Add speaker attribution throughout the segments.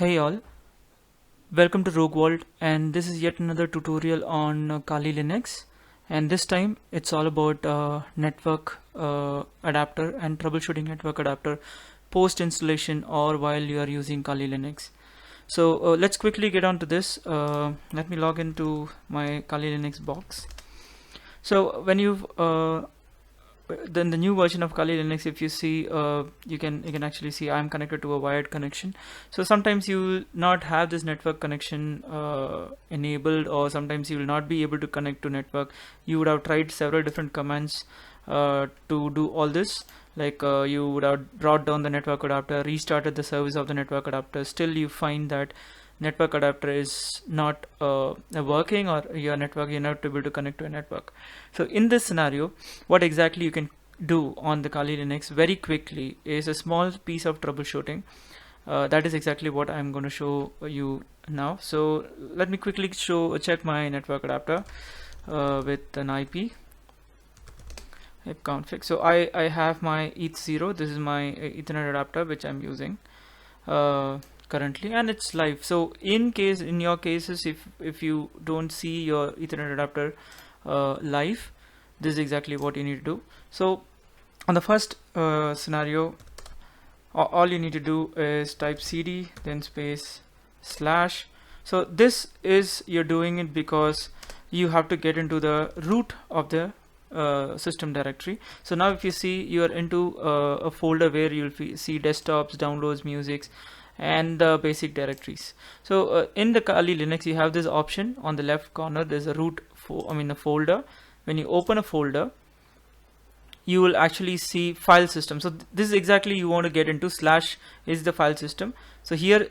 Speaker 1: Hey all, welcome to Rogue World, and this is yet another tutorial on Kali Linux, and this time it's all about network adapter and troubleshooting network adapter post installation or while you are using Kali Linux. So let's quickly get on to this. Let me log into my Kali Linux box. So when you've then the new version of Kali Linux, if you see, you can actually see I'm connected to a wired connection. So sometimes you will not have this network connection enabled, or sometimes you will not be able to connect to network. You would have tried several different commands to do all this, like you would have brought down the network adapter, restarted the service of the network adapter. Still you find that network adapter is not working, or your network, you're not able to connect to a network. So in this scenario, what exactly you can do on the Kali Linux very quickly is a small piece of troubleshooting. That is exactly what I'm going to show you now. So let me quickly check my network adapter with an IP config. So I have my ETH0. This is my Ethernet adapter which I'm using currently, and it's live. So in your cases, if you don't see your Ethernet adapter live, this is exactly what you need to do. So on the first scenario, all you need to do is type cd then space slash. So this is, you're doing it because you have to get into the root of the system directory. So now if you see, you are into a folder where you'll see desktops, downloads, musics, and the basic directories. So in the Kali Linux, you have this option on the left corner. There's a root a folder. When you open a folder, you will actually see file system. So this is exactly you want to get into. Slash is the file system. So here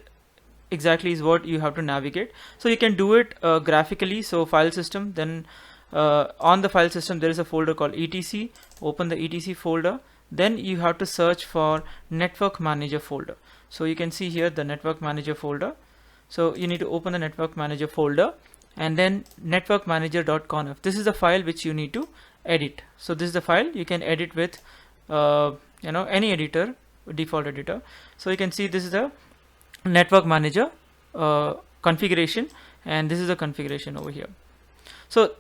Speaker 1: exactly is what you have to navigate. So you can do it graphically. So file system, then on the file system there is a folder called etc. Open the etc folder, then you have to search for network manager folder. So you can see here the network manager folder. So you need to open the network manager folder, and then network manager.conf. This is the file which you need to edit. So this is the file you can edit with any editor, default editor. So you can see this is the network manager configuration, and this is the configuration over here. So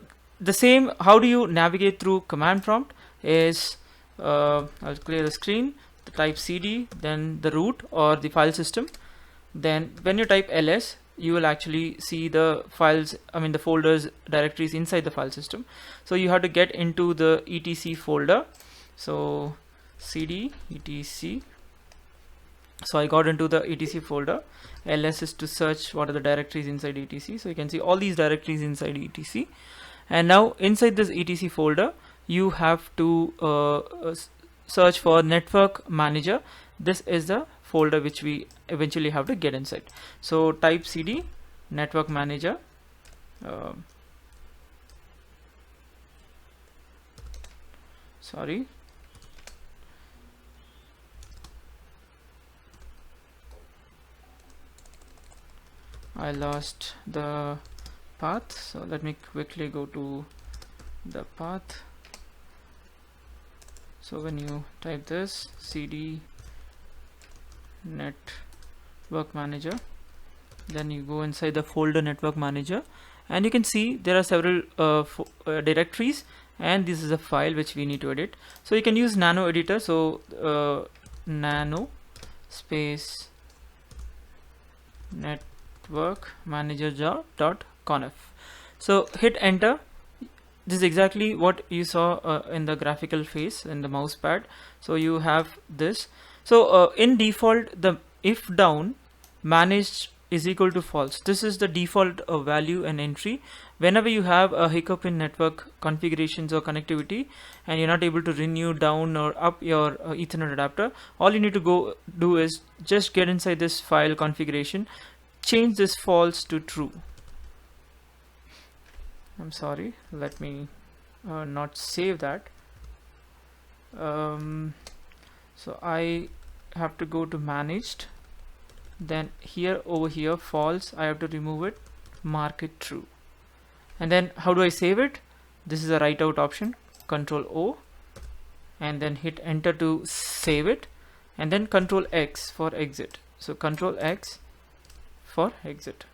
Speaker 1: the same, how do you navigate through command prompt is I'll clear the screen, type cd, then the root or the file system. Then when you type ls, you will actually see the files, the folders, directories inside the file system. So you have to get into the etc folder. So cd etc. So I got into the etc folder. ls is to search what are the directories inside etc. So you can see all these directories inside etc. And now inside this etc folder, you have to search for network manager. This is the folder which we eventually have to get inside. So type cd network manager, sorry, I lost the path. So let me quickly go to the path. So when you type this cd network manager, then you go inside the folder network manager, and you can see there are several directories, and this is a file which we need to edit. So you can use nano editor. So nano space network manager.conf. So hit enter. This is exactly what you saw in the graphical face in the mouse pad. So you have this. So in default, the if down managed is equal to false. This is the default value and entry. Whenever you have a hiccup in network configurations or connectivity, and you're not able to renew down or up your Ethernet adapter, all you need to go do is just get inside this file configuration, change this false to true. I'm sorry, let me not save that. So I have to go to managed, then here over here false, I have to remove it, mark it true. And then how do I save it? This is a write out option, Control O, and then hit enter to save it, and then Control X for exit. So Control X, for exit.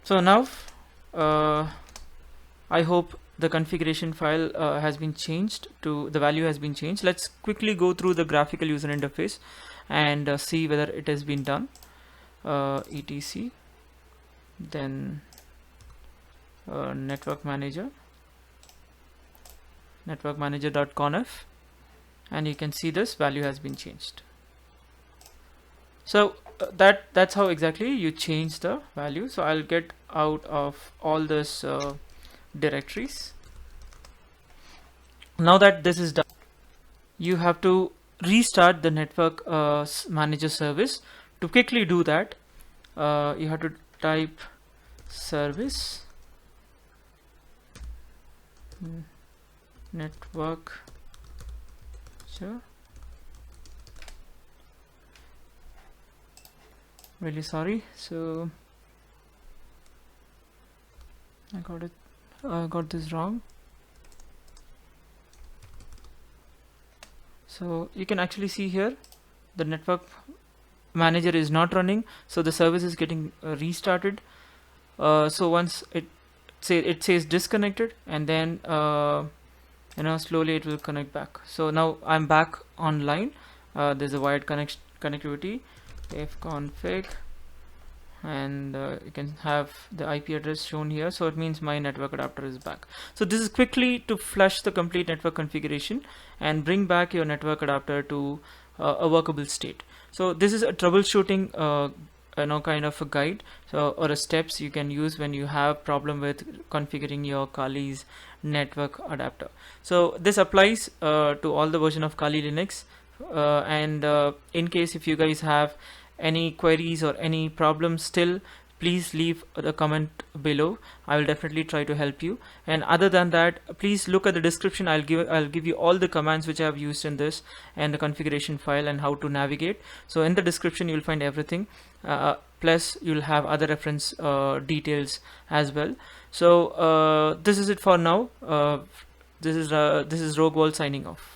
Speaker 1: So now I hope the configuration file has been changed to the value has been changed. Let's quickly go through the graphical user interface and see whether it has been done. etc, then network manager.conf, and you can see this value has been changed. So that's how exactly you change the value. So I'll get out of all this directories. Now that this is done, you have to restart the network manager service. To quickly do that, you have to type service network really sorry, so I got this wrong. So you can actually see here the network manager is not running, so the service is getting restarted. So once it says disconnected, and then slowly it will connect back. So now I'm back online. There's a wired connectivity, fconfig, and you can have the IP address shown here, so it means my network adapter is back. So this is quickly to flush the complete network configuration and bring back your network adapter to a workable state. So this is a troubleshooting kind of a guide, or a steps you can use when you have problem with configuring your Kali's network adapter. So this applies to all the version of Kali Linux, and in case if you guys have any queries or any problems still, please leave a comment below. I will definitely try to help you. And other than that, please look at the description. I'll give you all the commands which I have used in this, and the configuration file, and how to navigate. So in the description you'll find everything, plus you'll have other reference details as well. So this is it for now. This is Rogue World signing off.